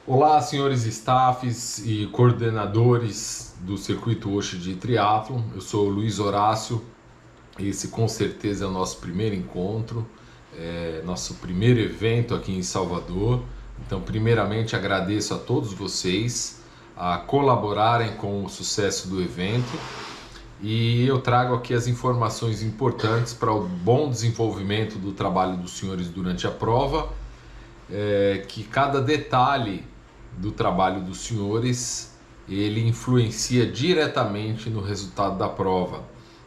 Olá, senhores staffs e coordenadores do Circuito Oshi de Triatlon. Eu sou o Luiz Horácio. Esse com certeza é o nosso primeiro encontro, nosso primeiro evento aqui em Salvador. Então, primeiramente, agradeço a todos vocês a colaborarem com o sucesso do evento e eu trago aqui as informações importantes para o bom desenvolvimento do trabalho dos senhores durante a prova, que cada detalhe do trabalho dos senhores ele influencia diretamente no resultado da prova.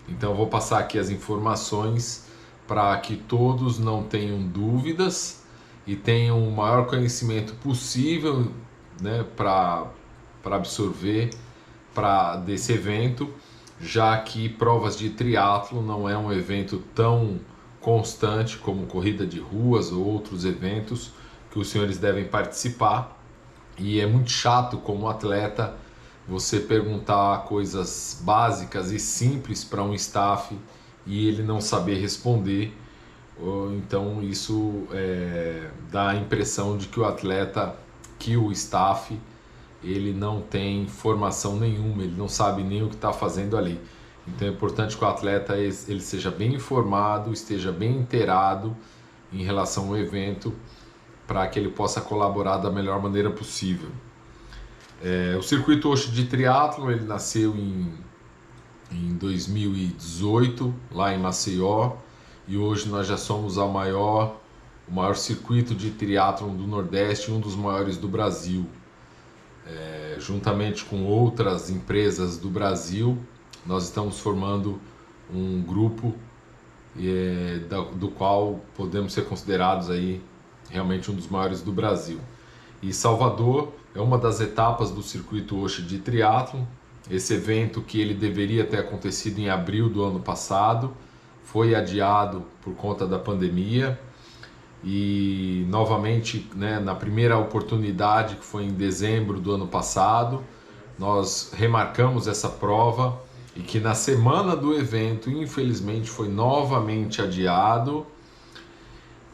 Então eu vou passar aqui as informações para que todos não tenham dúvidas e tenham o maior conhecimento possível, né, para absorver desse evento, já que provas de triatlo não é um evento tão constante como corrida de ruas ou outros eventos que os senhores devem participar. E é muito chato como atleta você perguntar coisas básicas e simples para um staff e ele não saber responder. Então isso dá a impressão de que o atleta, que o staff, ele não tem formação nenhuma, ele não sabe nem o que está fazendo ali. Então é importante que o atleta ele seja bem informado, esteja bem inteirado em relação ao evento, para que ele possa colaborar da melhor maneira possível. O Circuito Oshi de Triatlon ele nasceu em 2018, lá em Maceió, e hoje nós já somos o maior circuito de triatlon do Nordeste e um dos maiores do Brasil. Juntamente com outras empresas do Brasil, nós estamos formando um grupo do qual podemos ser considerados aí realmente um dos maiores do Brasil. E Salvador é uma das etapas do Circuito Oshi de Triatlon. Esse evento, que ele deveria ter acontecido em abril do ano passado, foi adiado por conta da pandemia. E novamente, né, na primeira oportunidade, que foi em dezembro do ano passado, nós remarcamos essa prova e que na semana do evento, infelizmente, foi novamente adiado.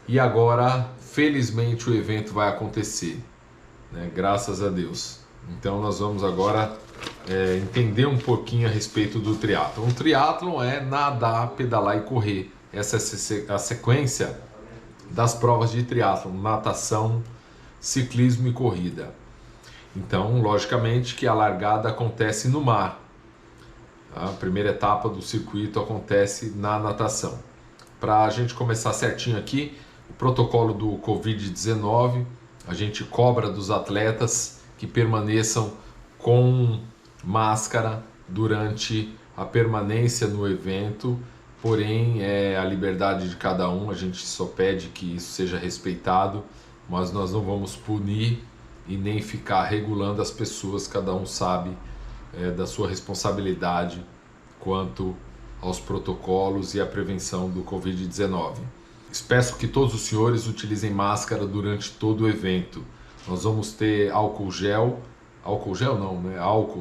E agora, felizmente, o evento vai acontecer, né? Graças a Deus. Então nós vamos agora entender um pouquinho a respeito do triatlon. O triatlon é nadar, pedalar e correr. Essa é a sequência das provas de triatlon: natação, ciclismo e corrida. Então, logicamente que a largada acontece no mar. A primeira etapa do circuito acontece na natação. Para a gente começar certinho aqui, o protocolo do Covid-19, a gente cobra dos atletas que permaneçam com máscara durante a permanência no evento, porém é a liberdade de cada um, a gente só pede que isso seja respeitado, mas nós não vamos punir e nem ficar regulando as pessoas, cada um sabe da sua responsabilidade quanto aos protocolos e à prevenção do Covid-19. Peço que todos os senhores utilizem máscara durante todo o evento. Nós vamos ter álcool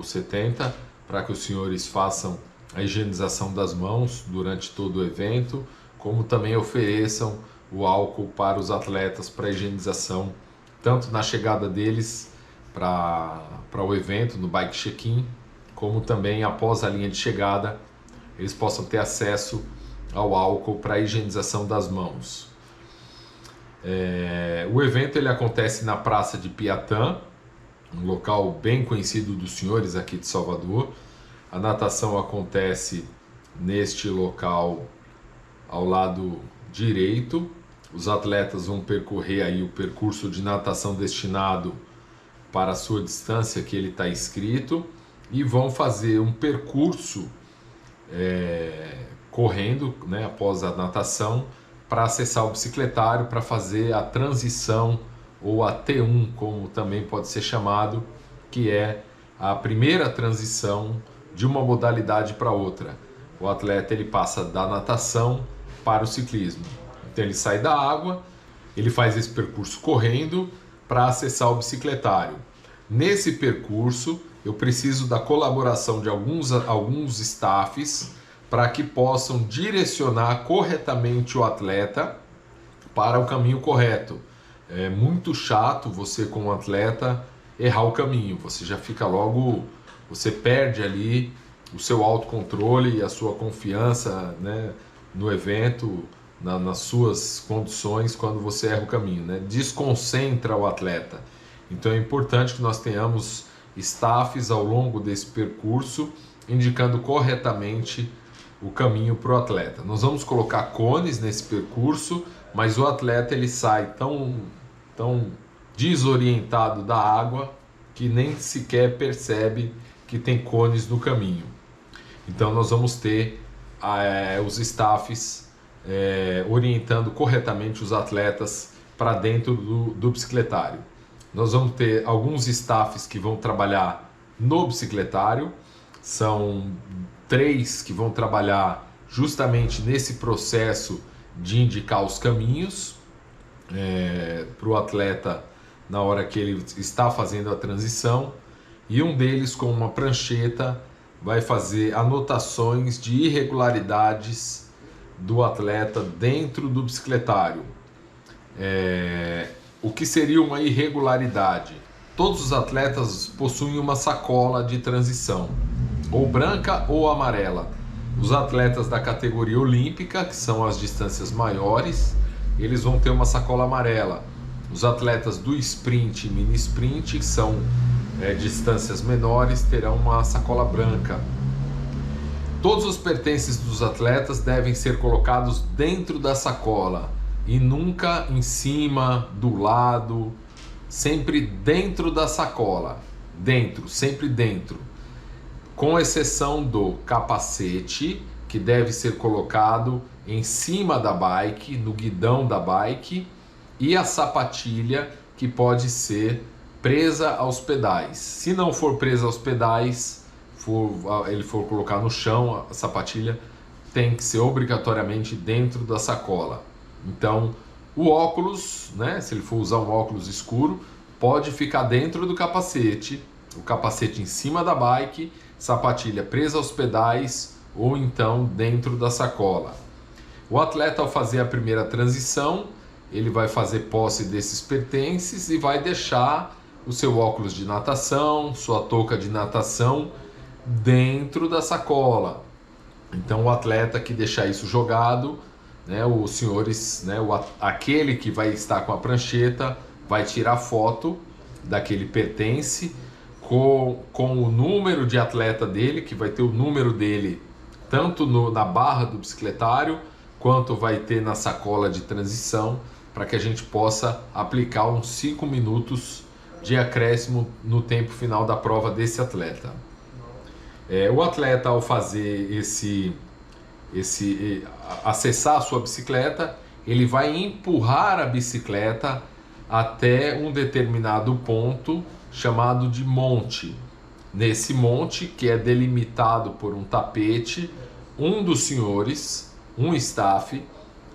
70, para que os senhores façam a higienização das mãos durante todo o evento, como também ofereçam o álcool para os atletas para higienização, tanto na chegada deles para o evento, no bike check-in, como também após a linha de chegada, eles possam ter acesso ao álcool para a higienização das mãos. O evento ele acontece na Praça de Piatã, um local bem conhecido dos senhores aqui de Salvador. A natação acontece neste local ao lado direito. Os atletas vão percorrer aí o percurso de natação destinado para a sua distância que ele está escrito e vão fazer um percurso correndo, né, após a natação, para acessar o bicicletário, para fazer a transição, ou a T1, como também pode ser chamado, que é a primeira transição de uma modalidade para outra. O atleta ele passa da natação para o ciclismo. Então ele sai da água, ele faz esse percurso correndo para acessar o bicicletário. Nesse percurso, eu preciso da colaboração de alguns staffs para que possam direcionar corretamente o atleta para o caminho correto. é muito chato você, como atleta, errar o caminho. Você já fica logo, você perde ali o seu autocontrole e a sua confiança, né, no evento, nas suas condições, quando você erra o caminho, né? Desconcentra o atleta. Então é importante que nós tenhamos staffs ao longo desse percurso, indicando corretamente o caminho para o atleta. Nós vamos colocar cones nesse percurso, mas o atleta ele sai tão desorientado da água que nem sequer percebe que tem cones no caminho. Então nós vamos ter os staffs orientando corretamente os atletas para dentro do bicicletário. Nós vamos ter alguns staffs que vão trabalhar no bicicletário, são 3 que vão trabalhar justamente nesse processo de indicar os caminhos para o atleta na hora que ele está fazendo a transição, e um deles, com uma prancheta, vai fazer anotações de irregularidades do atleta dentro do bicicletário. O que seria uma irregularidade? Todos os atletas possuem uma sacola de transição, ou branca ou amarela. Os atletas da categoria olímpica, que são as distâncias maiores, eles vão ter uma sacola amarela. Os atletas do sprint e mini sprint, que são distâncias menores, terão uma sacola branca. Todos os pertences dos atletas devem ser colocados dentro da sacola e nunca em cima, do lado, sempre dentro da sacola, sempre dentro, com exceção do capacete, que deve ser colocado em cima da bike, no guidão da bike, e a sapatilha, que pode ser presa aos pedais. Se não for presa aos pedais, ele for colocar no chão, a sapatilha tem que ser obrigatoriamente dentro da sacola. Então, o óculos, né, se ele for usar um óculos escuro, pode ficar dentro do capacete, o capacete em cima da bike, sapatilha presa aos pedais ou então dentro da sacola. O atleta, ao fazer a primeira transição, ele vai fazer posse desses pertences e vai deixar o seu óculos de natação, sua touca de natação dentro da sacola. Então o atleta que deixar isso jogado, né, os senhores, né, aquele que vai estar com a prancheta vai tirar foto daquele pertence com o número de atleta dele, que vai ter o número dele tanto na barra do bicicletário quanto vai ter na sacola de transição, para que a gente possa aplicar uns 5 minutos de acréscimo no tempo final da prova desse atleta. O atleta, ao fazer acessar a sua bicicleta, ele vai empurrar a bicicleta até um determinado ponto chamado de monte. Nesse monte, que é delimitado por um tapete, um dos senhores, um staff,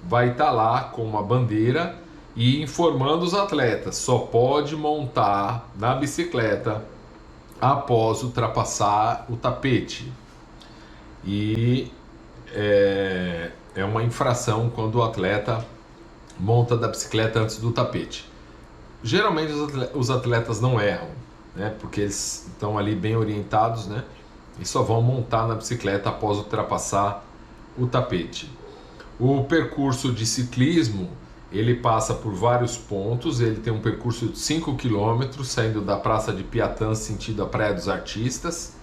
vai estar lá com uma bandeira e informando os atletas: só pode montar na bicicleta após ultrapassar o tapete. E é uma infração quando o atleta monta da bicicleta antes do tapete. Geralmente os atletas não erram, né, porque eles estão ali bem orientados, né, e só vão montar na bicicleta após ultrapassar o tapete. O percurso de ciclismo, ele passa por vários pontos. Ele tem um percurso de 5 km, saindo da Praça de Piatã sentido a Praia dos Artistas,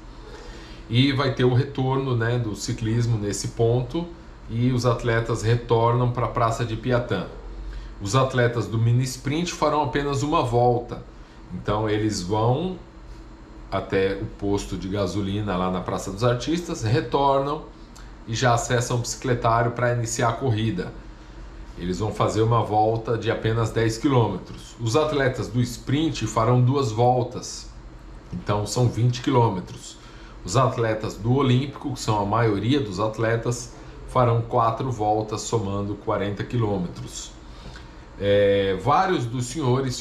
e vai ter o retorno, né, do ciclismo nesse ponto, e os atletas retornam para a Praça de Piatã. Os atletas do mini sprint farão apenas uma volta, então eles vão até o posto de gasolina lá na Praça dos Artistas, retornam e já acessam o bicicletário para iniciar a corrida. Eles vão fazer uma volta de apenas 10 km. Os atletas do sprint farão 2 voltas, então são 20 km. Os atletas do olímpico, que são a maioria dos atletas, farão 4 voltas, somando 40 km. Vários dos senhores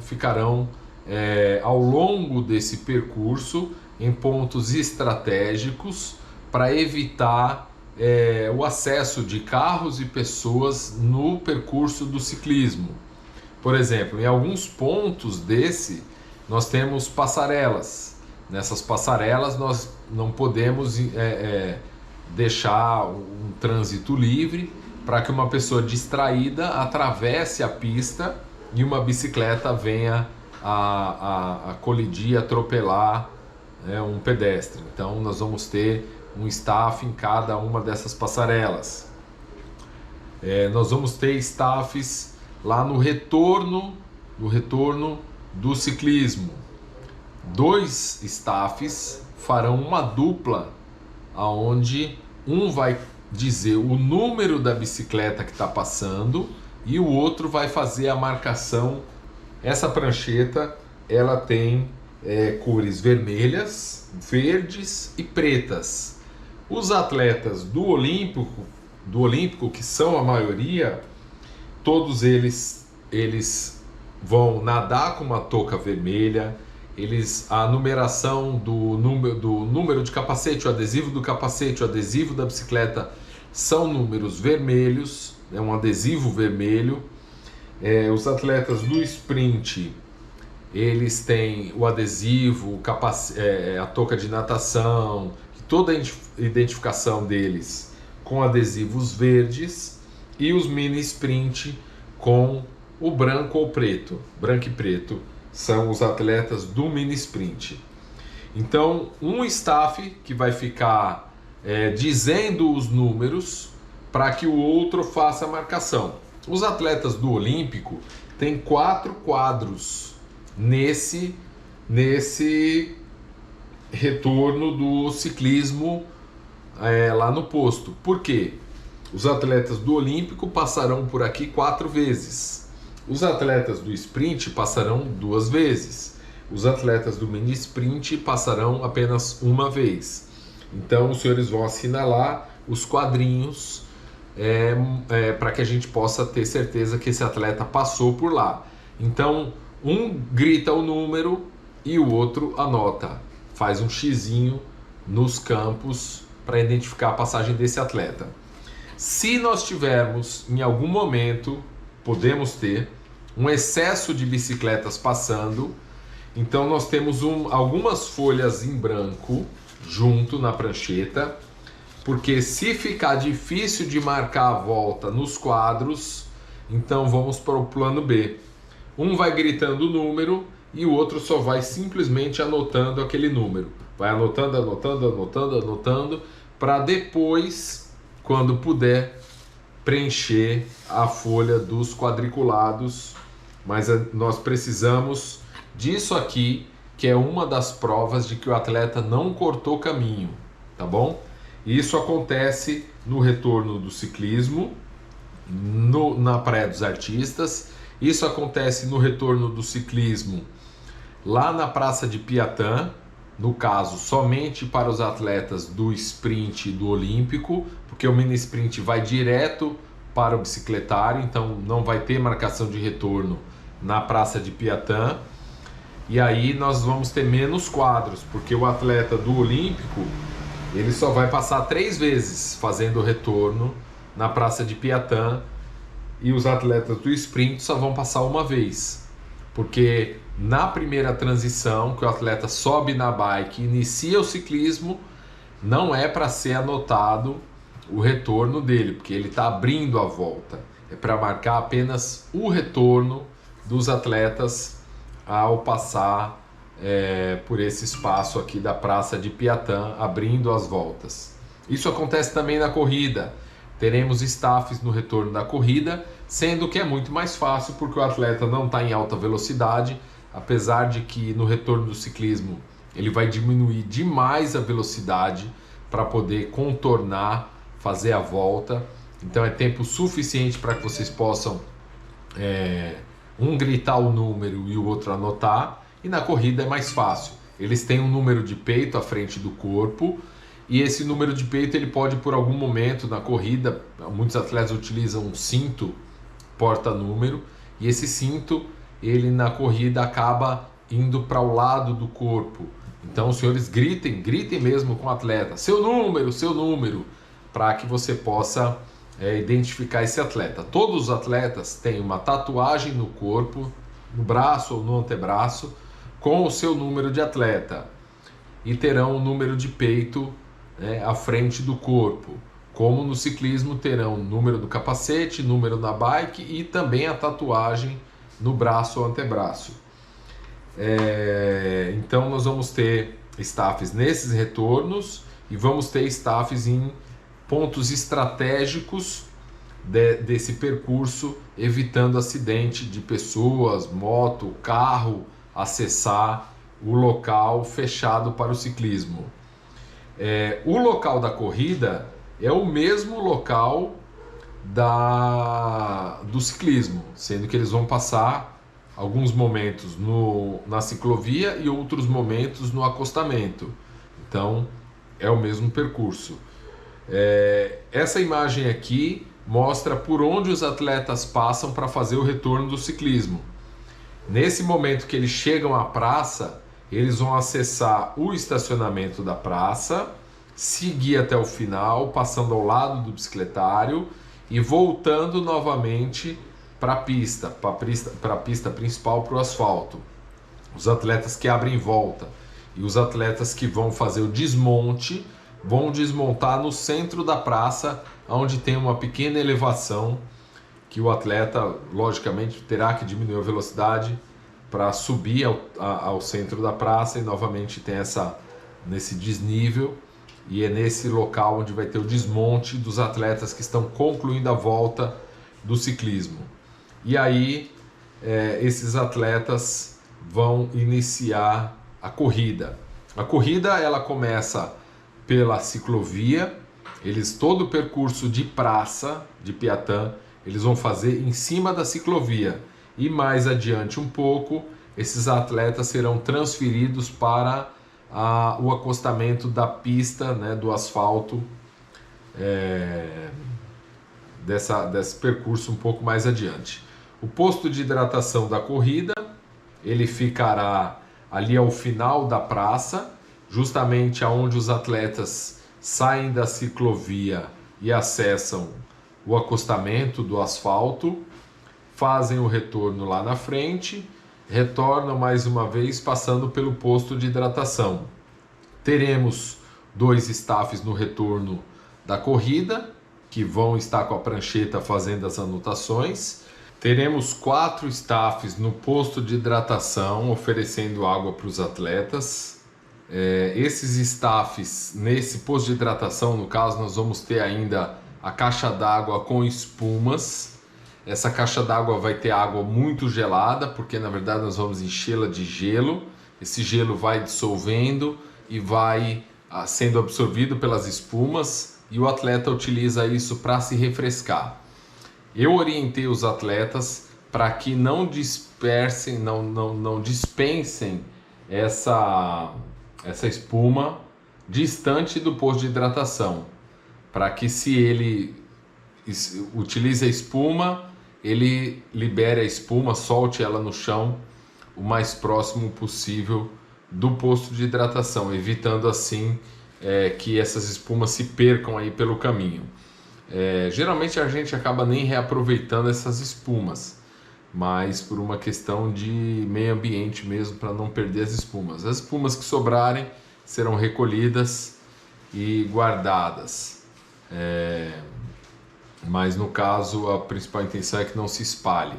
ficarão ao longo desse percurso em pontos estratégicos para evitar o acesso de carros e pessoas no percurso do ciclismo. Por exemplo, em alguns pontos nós temos passarelas. Nessas passarelas nós não podemos deixar um trânsito livre para que uma pessoa distraída atravesse a pista e uma bicicleta venha a colidir, atropelar, né, um pedestre. Então nós vamos ter um staff em cada uma dessas passarelas. Nós vamos ter staffs lá no retorno do ciclismo. 2 staffs farão uma dupla, aonde um vai dizer o número da bicicleta que está passando e o outro vai fazer a marcação. Essa prancheta ela tem cores vermelhas, verdes e pretas. Os atletas do Olímpico, que são a maioria, todos eles vão nadar com uma touca vermelha. A numeração do número de capacete, o adesivo do capacete, o adesivo da bicicleta são números vermelhos, é um adesivo vermelho. Os atletas do sprint, eles têm o adesivo, a touca de natação, toda a identificação deles com adesivos verdes, e os mini sprint com o branco ou preto, branco e preto, são os atletas do mini sprint. Então, um staff que vai ficar dizendo os números para que o outro faça a marcação. Os atletas do Olímpico têm 4 quadros nesse retorno do ciclismo lá no posto. Por quê? Os atletas do Olímpico passarão por aqui 4 vezes. Os atletas do sprint passarão 2 vezes. Os atletas do mini sprint passarão apenas uma vez. Então os senhores vão assinalar os quadrinhos para que a gente possa ter certeza que esse atleta passou por lá. Então um grita o número e o outro anota, faz um xizinho nos campos para identificar a passagem desse atleta. Se nós tivermos, em algum momento, podemos ter um excesso de bicicletas passando, então nós temos algumas folhas em branco junto na prancheta, porque se ficar difícil de marcar a volta nos quadros, então vamos para o plano B. Um vai gritando o número e o outro só vai simplesmente anotando aquele número. Vai anotando, para depois, quando puder, preencher a folha dos quadriculados. Mas nós precisamos disso aqui, que é uma das provas de que o atleta não cortou caminho, tá bom? Isso acontece no retorno do ciclismo, na Praia dos Artistas. Isso acontece no retorno do ciclismo lá na Praça de Piatã, no caso somente para os atletas do sprint e do Olímpico, porque o mini sprint vai direto para o bicicletário, então não vai ter marcação de retorno na Praça de Piatã. E aí nós vamos ter menos quadros, porque o atleta do Olímpico ele só vai passar 3 vezes fazendo o retorno na Praça de Piatã, e os atletas do sprint só vão passar uma vez, porque na primeira transição que o atleta sobe na bike e inicia o ciclismo, não é para ser anotado o retorno dele, porque ele está abrindo a volta, é para marcar apenas o retorno dos atletas ao passar por esse espaço aqui da Praça de Piatã, abrindo as voltas. Isso acontece também na corrida. Teremos staffs no retorno da corrida, sendo que é muito mais fácil porque o atleta não está em alta velocidade, apesar de que no retorno do ciclismo ele vai diminuir demais a velocidade para poder contornar, fazer a volta. Então é tempo suficiente para que vocês possam um gritar o número e o outro anotar, e na corrida é mais fácil. Eles têm um número de peito à frente do corpo, e esse número de peito ele pode, por algum momento na corrida, muitos atletas utilizam um cinto porta-número, e esse cinto ele na corrida acaba indo para o lado do corpo. Então os senhores gritem mesmo com o atleta, seu número, para que você possa identificar esse atleta. Todos os atletas têm uma tatuagem no corpo, no braço ou no antebraço, com o seu número de atleta, e terão o número de peito, né, à frente do corpo. Como no ciclismo terão o número do capacete, número na bike e também a tatuagem no braço ou antebraço. Então nós vamos ter staffs nesses retornos e vamos ter staffs em pontos estratégicos desse percurso, evitando acidente de pessoas, moto, carro, acessar o local fechado para o ciclismo. O local da corrida é o mesmo local do ciclismo, sendo que eles vão passar alguns momentos na ciclovia e outros momentos no acostamento. Então é o mesmo percurso. Essa imagem aqui mostra por onde os atletas passam para fazer o retorno do ciclismo. Nesse momento que eles chegam à praça, eles vão acessar o estacionamento da praça, seguir até o final, passando ao lado do bicicletário e voltando novamente para a pista principal, para o asfalto. Os atletas que abrem volta e os atletas que vão fazer o desmonte vão desmontar no centro da praça, onde tem uma pequena elevação que o atleta, logicamente, terá que diminuir a velocidade para subir ao centro da praça, e novamente tem nesse desnível, e é nesse local onde vai ter o desmonte dos atletas que estão concluindo a volta do ciclismo. E aí esses atletas vão iniciar a corrida. A corrida ela começa pela ciclovia. Todo o percurso de praça, de Piatã, eles vão fazer em cima da ciclovia. E mais adiante um pouco, esses atletas serão transferidos para o acostamento da pista, né, do asfalto, desse percurso um pouco mais adiante. O posto de hidratação da corrida, ele ficará ali ao final da praça, justamente aonde os atletas saem da ciclovia e acessam o acostamento do asfalto, fazem o retorno lá na frente, retornam mais uma vez passando pelo posto de hidratação. Teremos 2 staffs no retorno da corrida, que vão estar com a prancheta fazendo as anotações. Teremos 4 staffs no posto de hidratação, oferecendo água para os atletas. Esses staffs, nesse posto de hidratação, no caso, nós vamos ter ainda a caixa d'água com espumas. Essa caixa d'água vai ter água muito gelada, porque na verdade nós vamos enchê-la de gelo. Esse gelo vai dissolvendo e vai sendo absorvido pelas espumas, e o atleta utiliza isso para se refrescar. Eu orientei os atletas para que não dispersem, não dispensem essa espuma distante do posto de hidratação, para que, se ele utilize a espuma, ele libere a espuma, solte ela no chão o mais próximo possível do posto de hidratação, evitando assim que essas espumas se percam aí pelo caminho. Geralmente a gente acaba nem reaproveitando essas espumas, mas por uma questão de meio ambiente mesmo, para não perder as espumas. As espumas que sobrarem serão recolhidas e guardadas, mas no caso a principal intenção é que não se espalhe.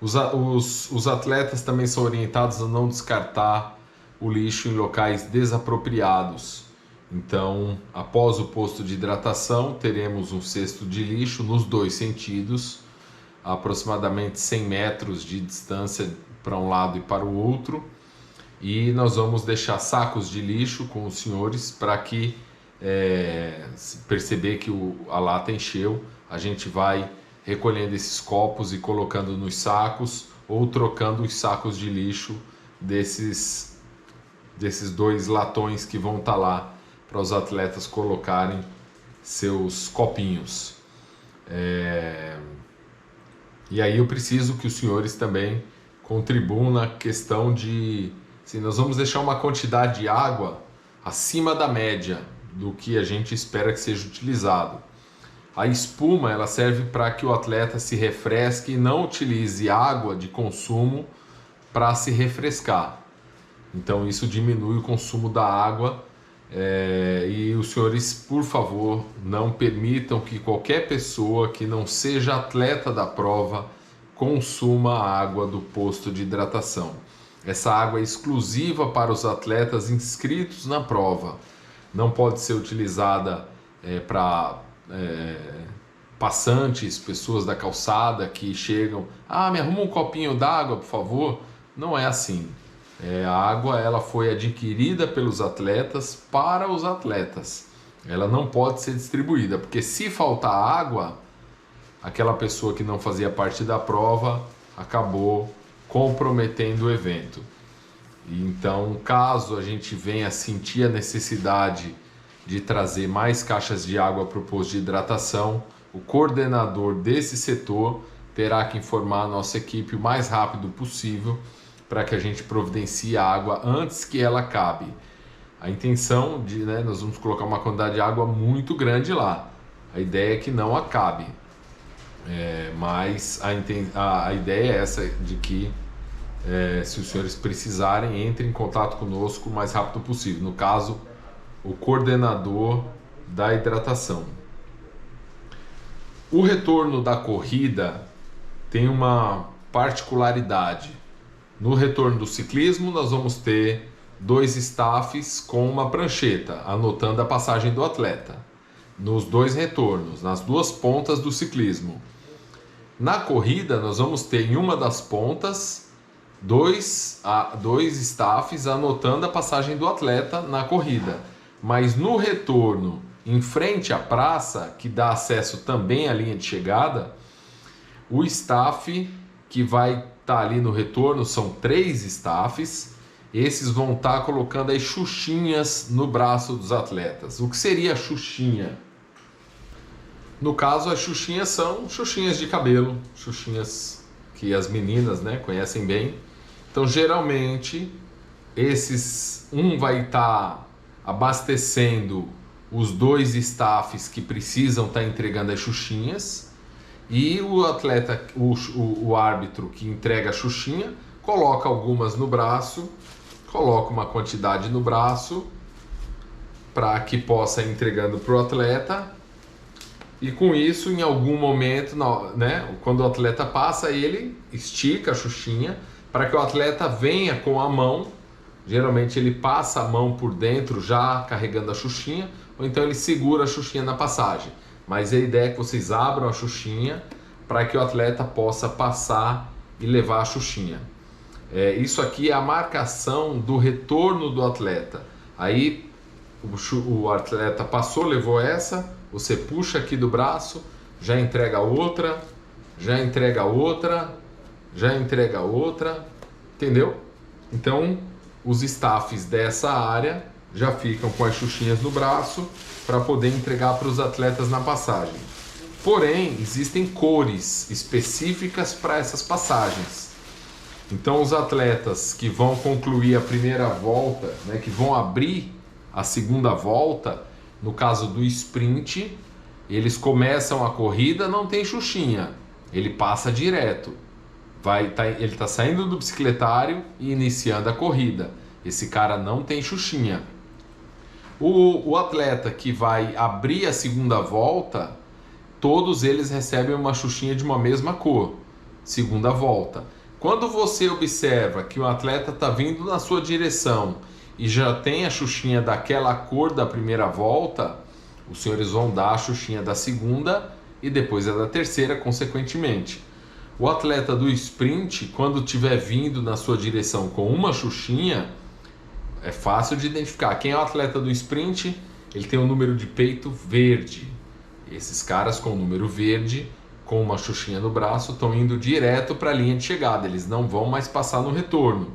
Os atletas também são orientados a não descartar o lixo em locais desapropriados. Então, após o posto de hidratação, teremos um cesto de lixo nos 2 sentidos, a aproximadamente 100 metros de distância para um lado e para o outro, e nós vamos deixar sacos de lixo com os senhores para que, se perceber que a lata encheu, a gente vai recolhendo esses copos e colocando nos sacos, ou trocando os sacos de lixo desses 2 latões que vão estar lá para os atletas colocarem seus copinhos. E aí eu preciso que os senhores também contribuam na questão de, se nós vamos deixar uma quantidade de água acima da média do que a gente espera que seja utilizado. A espuma ela serve para que o atleta se refresque e não utilize água de consumo para se refrescar. Então isso diminui o consumo da água. E os senhores, por favor, não permitam que qualquer pessoa que não seja atleta da prova consuma a água do posto de hidratação. Essa água é exclusiva para os atletas inscritos na prova. Não pode ser utilizada para passantes, pessoas da calçada que chegam, me arruma um copinho d'água, por favor. Não é assim. A água ela foi adquirida pelos atletas para os atletas. Ela não pode ser distribuída, porque se faltar água, aquela pessoa que não fazia parte da prova acabou comprometendo o evento. Então, caso a gente venha sentir a necessidade de trazer mais caixas de água para o posto de hidratação, o coordenador desse setor terá que informar a nossa equipe o mais rápido possível para que a gente providencie a água antes que ela acabe. A intenção de, nós vamos colocar uma quantidade de água muito grande lá. A ideia é que não acabe. Mas a ideia é essa, de que se os senhores precisarem, entrem em contato conosco o mais rápido possível. No caso, o coordenador da hidratação. O retorno da corrida tem uma particularidade. No retorno do ciclismo, nós vamos ter 2 staffs com uma prancheta, anotando a passagem do atleta. Nos 2 retornos, nas 2 pontas do ciclismo. Na corrida, nós vamos ter em uma das pontas 2 staffs anotando a passagem do atleta na corrida. Mas no retorno, em frente à praça, que dá acesso também à linha de chegada, o staff que vai estar ali no retorno, são 3 staffs, esses vão estar colocando as xuxinhas no braço dos atletas. O que seria a xuxinha? No caso, as xuxinhas são xuxinhas de cabelo, xuxinhas que as meninas conhecem bem. Então, geralmente, um vai estar abastecendo os 2 staffs que precisam estar entregando as xuxinhas, e o atleta, o árbitro que entrega a xuxinha, coloca algumas no braço, coloca uma quantidade no braço para que possa ir entregando para o atleta. E com isso, em algum momento, quando o atleta passa, ele estica a xuxinha para que o atleta venha com a mão. Geralmente ele passa a mão por dentro já carregando a xuxinha, ou então ele segura a xuxinha na passagem. Mas a ideia é que vocês abram a xuxinha para que o atleta possa passar e levar a xuxinha. Isso aqui é a marcação do retorno do atleta. Aí o atleta passou, levou essa, você puxa aqui do braço, já entrega outra, já entrega outra, já entrega outra, entendeu? Então os staffs dessa área já ficam com as xuxinhas no braço para poder entregar para os atletas na passagem. Porém, existem cores específicas para essas passagens. Então os atletas que vão concluir a primeira volta, que vão abrir a segunda volta, no caso do sprint, eles começam a corrida, não tem xuxinha, ele passa direto. Ele está saindo do bicicletário e iniciando a corrida. Esse cara não tem xuxinha. O atleta que vai abrir a segunda volta, todos eles recebem uma xuxinha de uma mesma cor. Segunda volta. Quando você observa que o atleta está vindo na sua direção e já tem a xuxinha daquela cor da primeira volta, os senhores vão dar a xuxinha da segunda e depois a da terceira, consequentemente. O atleta do sprint, quando estiver vindo na sua direção com uma xuxinha, é fácil de identificar. Quem é o atleta do sprint? Ele tem um número de peito verde. Esses caras com o número verde, com uma xuxinha no braço, estão indo direto para a linha de chegada. Eles não vão mais passar no retorno.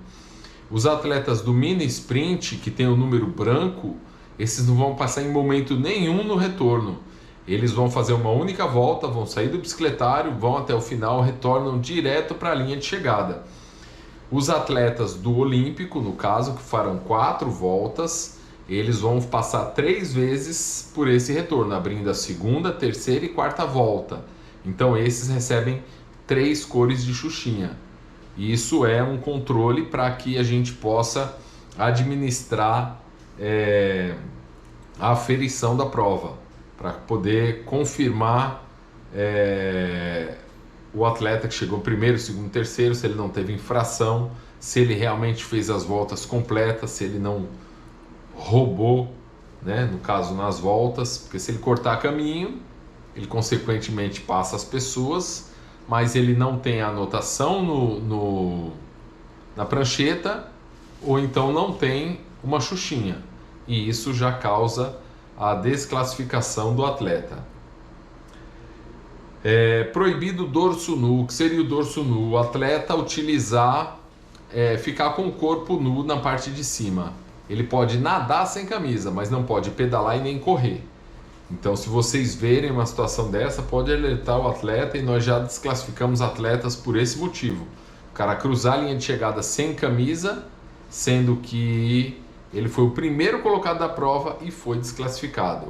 Os atletas do mini sprint, que tem o número branco, esses não vão passar em momento nenhum no retorno. Eles vão fazer uma única volta, vão sair do bicicletário, vão até o final, retornam direto para a linha de chegada. Os atletas do olímpico, no caso, que farão 4 voltas, eles vão passar 3 vezes por esse retorno, abrindo a segunda, terceira e quarta volta. Então esses recebem 3 cores de Xuxinha. E isso é um controle para que a gente possa administrar a aferição da prova, para poder confirmar o atleta que chegou primeiro, segundo, terceiro, se ele não teve infração, se ele realmente fez as voltas completas, se ele não roubou, né, no caso nas voltas, porque se ele cortar caminho, ele consequentemente passa as pessoas, mas ele não tem a anotação na prancheta, ou então não tem uma Xuxinha, e isso já causa a desclassificação do atleta. Proibido o dorso nu. O que seria o dorso nu? O atleta ficar com o corpo nu na parte de cima. Ele pode nadar sem camisa, mas não pode pedalar e nem correr. Então, se vocês verem uma situação dessa, pode alertar o atleta, e nós já desclassificamos atletas por esse motivo. O cara cruzar a linha de chegada sem camisa, sendo que ele foi o primeiro colocado da prova e foi desclassificado.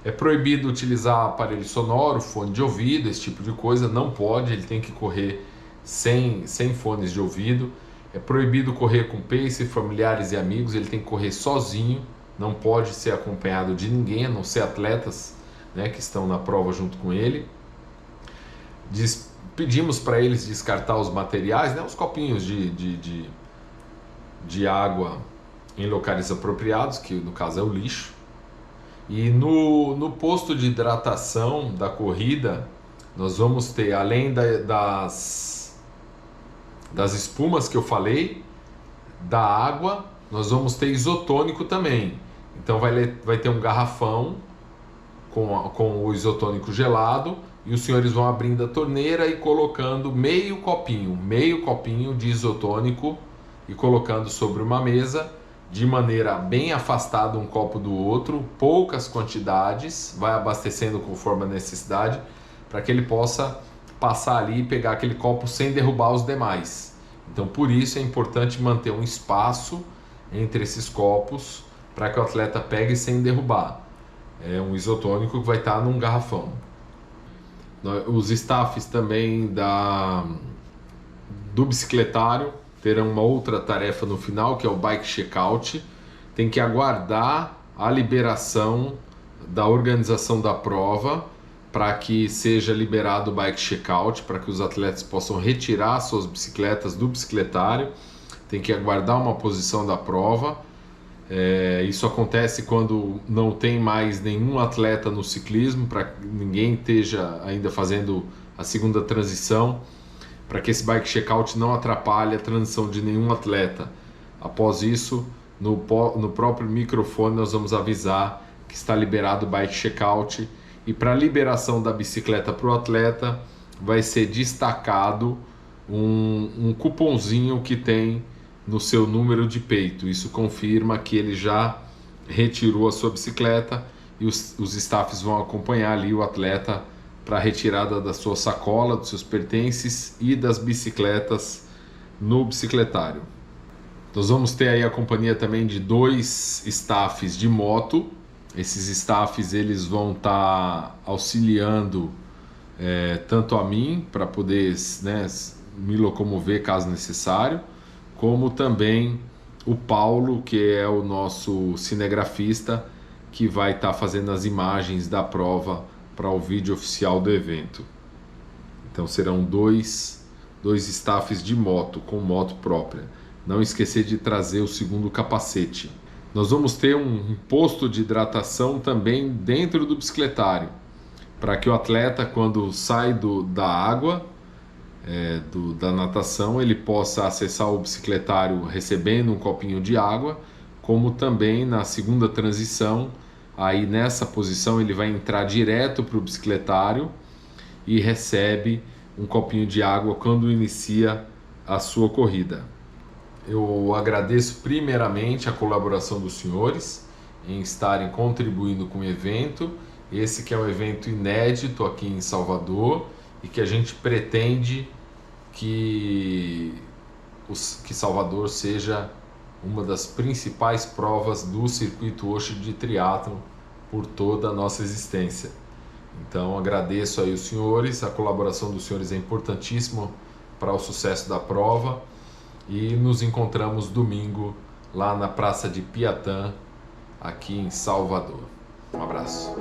É proibido utilizar aparelho sonoro, fone de ouvido, esse tipo de coisa, não pode, ele tem que correr sem fones de ouvido. É proibido correr com pace, familiares e amigos, ele tem que correr sozinho, não pode ser acompanhado de ninguém, a não ser atletas, né, que estão na prova junto com ele. Pedimos para eles descartar os materiais, né, os copinhos de água em locais apropriados, que no caso é o lixo. E no posto de hidratação da corrida, nós vamos ter, além das espumas que eu falei, da água, nós vamos ter isotônico também. Então vai ter um garrafão com o isotônico gelado, e os senhores vão abrindo a torneira e colocando meio copinho de isotônico e colocando sobre uma mesa, de maneira bem afastada um copo do outro, poucas quantidades, vai abastecendo conforme a necessidade, para que ele possa passar ali e pegar aquele copo sem derrubar os demais. Então, por isso é importante manter um espaço entre esses copos, para que o atleta pegue sem derrubar. É um isotônico que vai estar num garrafão. Os staffs também do bicicletário terão uma outra tarefa no final, que é o bike checkout. Tem que aguardar a liberação da organização da prova para que seja liberado o bike checkout, para que os atletas possam retirar suas bicicletas do bicicletário. Tem que aguardar uma posição da prova. Isso acontece quando não tem mais nenhum atleta no ciclismo, para que ninguém esteja ainda fazendo a segunda transição, para que esse bike checkout não atrapalhe a transição de nenhum atleta. Após isso, no próprio microfone nós vamos avisar que está liberado o bike checkout, e para a liberação da bicicleta para o atleta vai ser destacado um cupomzinho que tem no seu número de peito. Isso confirma que ele já retirou a sua bicicleta, e os staffs vão acompanhar ali o atleta para a retirada da sua sacola, dos seus pertences e das bicicletas no bicicletário. Nós vamos ter aí a companhia também de 2 staffs de moto. Esses staffs eles vão estar auxiliando tanto a mim, para poder, né, me locomover caso necessário, como também o Paulo, que é o nosso cinegrafista, que vai estar fazendo as imagens da prova para o vídeo oficial do evento. Então serão 2 staffs de moto, com moto própria. Não esquecer de trazer o segundo capacete. Nós vamos ter um posto de hidratação também dentro do bicicletário, para que o atleta, quando sai da água, da natação, ele possa acessar o bicicletário recebendo um copinho de água, como também na segunda transição. Aí nessa posição ele vai entrar direto para o bicicletário e recebe um copinho de água quando inicia a sua corrida. Eu agradeço primeiramente a colaboração dos senhores em estarem contribuindo com o evento. Esse que é um evento inédito aqui em Salvador, e que a gente pretende que Salvador seja uma das principais provas do circuito Oshi de triatlon por toda a nossa existência. Então agradeço aí os senhores, a colaboração dos senhores é importantíssima para o sucesso da prova e nos encontramos domingo lá na Praça de Piatã, aqui em Salvador. Um abraço.